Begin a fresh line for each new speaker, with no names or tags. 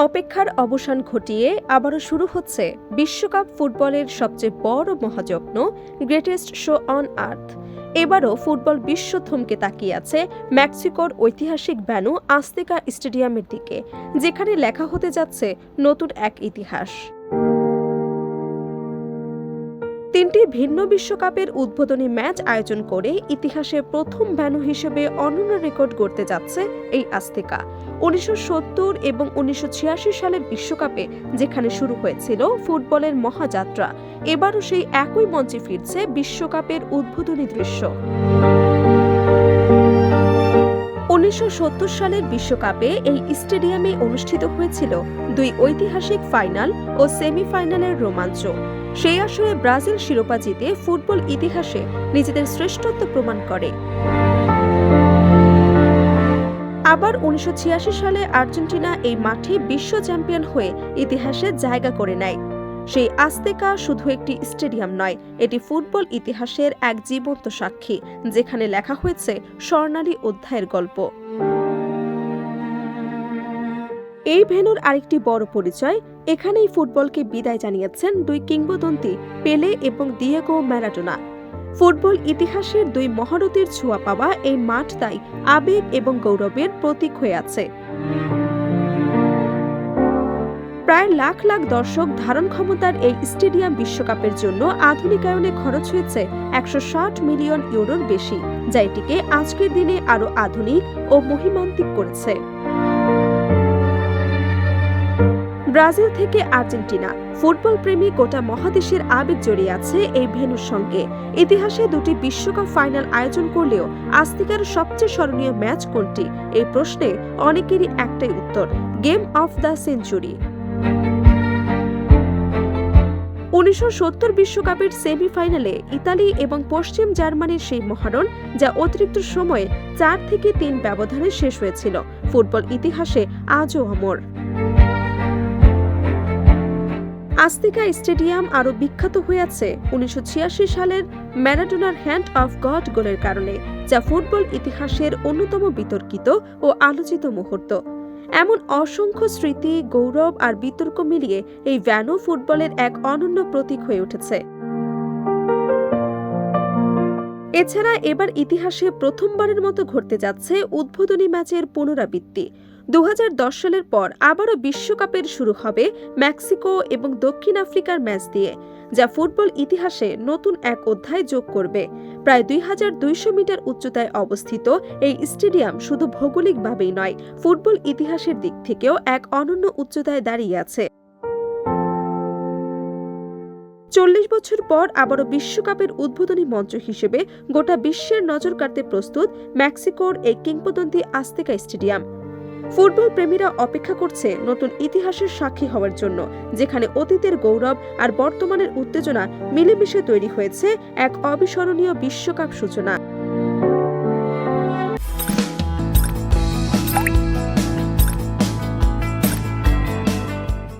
অপেক্ষার অবসান ঘটিয়ে আবারও শুরু হচ্ছে বিশ্বকাপ ফুটবলের সবচেয়ে বড় মহাযজ্ঞ গ্রেটেস্ট শো অন আর্থ। এবারও ফুটবল বিশ্ব থমকে তাকিয়ে আছে মেক্সিকোর ঐতিহাসিক ভ্যানু আজতেকা স্টেডিয়ামের দিকে, যেখানে লেখা হতে যাচ্ছে নতুন এক ইতিহাস। তিনটি ভিন্ন বিশ্বকাপের উদ্বোধনী ম্যাচ আয়োজন করে ইতিহাসে প্রথম ভ্যানু হিসেবে অনন্য রেকর্ড গড়তে যাচ্ছে এই আজতেকা। 1970 এবং 1986 সালের বিশ্বকাপে যেখানে শুরু হয়েছিল ফুটবলের মহাযাত্রা, এবারও সেই একই মঞ্চে ফিরছে বিশ্বকাপের উদ্বোধনী দৃশ্য। 1970 সালের বিশ্বকাপে এই স্টেডিয়ামে অনুষ্ঠিত হয়েছিল দুই ঐতিহাসিক ফাইনাল ও সেমিফাইনালের রোমাঞ্চ। সেই আসরে ব্রাজিল শিরোপা জিতে ফুটবল ইতিহাসে নিজেদের শ্রেষ্ঠত্ব প্রমাণ করে। আবার 1986 সালে আর্জেন্টিনা এই মাঠে বিশ্ব চ্যাম্পিয়ন হয়ে ইতিহাসে জায়গা করে নেয়। সেই আজতেকা শুধু একটি স্টেডিয়াম নয়, এটি ফুটবল ইতিহাসের এক জীবন্ত সাক্ষী, যেখানে লেখা হয়েছে স্বর্ণালী অধ্যায়ের গল্প। এই ভেন্যুর আরেকটি বড় পরিচয়, এখানেই ফুটবলকে বিদায় জানিয়েছেন দুই কিংবদন্তি পেলে এবং দিয়েগো ম্যারাডোনা। ফুটবল ইতিহাসের দুই মহারথীর ছোঁয়া পাওয়া এই মাঠ তাই আবেগ এবং গৌরবের প্রতীক হয়ে আছে। প্রায় লাখ লাখ দর্শক ধারণ ক্ষমতার এই স্টেডিয়াম বিশ্বকাপের জন্য আধুনিকায়নে খরচ হয়েছে 160 মিলিয়ন ইউরোর বেশি, যা এটিকে আজকের দিনে আরও আধুনিক ও মহিমান্বিত করেছে। ব্রাজিল থেকে আর্জেন্টিনা, ফুটবল প্রেমী গোটা মহাদেশের আবেগ জড়িয়ে আছে এই ভেন্যুর সঙ্গে। ইতিহাসে দুটি বিশ্বকাপ ফাইনাল আয়োজন করলেও আজতেকার সবচেয়ে স্মরণীয় ম্যাচ কোনটি? এই প্রশ্নে অনেকেরই একটাই উত্তর, গেম অফ দ্য সেঞ্চুরি। 1970 বিশ্বকাপের সেমিফাইনালে ইতালি এবং পশ্চিম জার্মানির সেই মহারণ, যা অতিরিক্ত সময়ে 4 থেকে 3 ব্যবধানে শেষ হয়েছিল, ফুটবল ইতিহাসে আজও অমর। আজতেকা স্টেডিয়াম আরও বিখ্যাত হয়ে আছে 1986 সালের ম্যারাডোনার হ্যান্ড অফ গড গোলের কারণে, যা ফুটবল ইতিহাসের অন্যতম বিতর্কিত ও আলোচিত মুহূর্ত। এমন অসংখ্য স্মৃতি, গৌরব আর বিতর্ক মিলিয়ে এই ভ্যানু ফুটবলের এক অনন্য প্রতীক হয়ে উঠেছে। এছাড়া এবার ইতিহাসে প্রথমবারের মতো ঘটতে যাচ্ছে উদ্বোধনী ম্যাচের পুনরাবৃত্তি। 2010 সালের পর আবারও বিশ্বকাপের শুরু হবে মেক্সিকো এবং দক্ষিণ আফ্রিকার ম্যাচ দিয়ে, যা ফুটবল ইতিহাসে নতুন এক অধ্যায় যোগ করবে। প্রায় 2200 মিটার উচ্চতায় অবস্থিত এই স্টেডিয়াম শুধু ভৌগোলিকভাবেই নয়, ফুটবল ইতিহাসের দিক থেকেও এক অনন্য উচ্চতায় দাঁড়িয়ে আছে। 40 বছর পর আবারও বিশ্বকাপের উদ্বোধনী মঞ্চ হিসেবে গোটা বিশ্বের নজর কাড়তে প্রস্তুত মেক্সিকোর এই কিংবদন্তি আজতেকা স্টেডিয়াম। ফুটবল প্রেমীরা অপেক্ষা করছে নতুন ইতিহাসের সাক্ষী হওয়ার জন্য, যেখানে অতীতের গৌরব আর বর্তমানের উত্তেজনা মিলেমিশে তৈরি হয়েছে এক অবিস্মরণীয় বিশ্বকাপ সূচনা।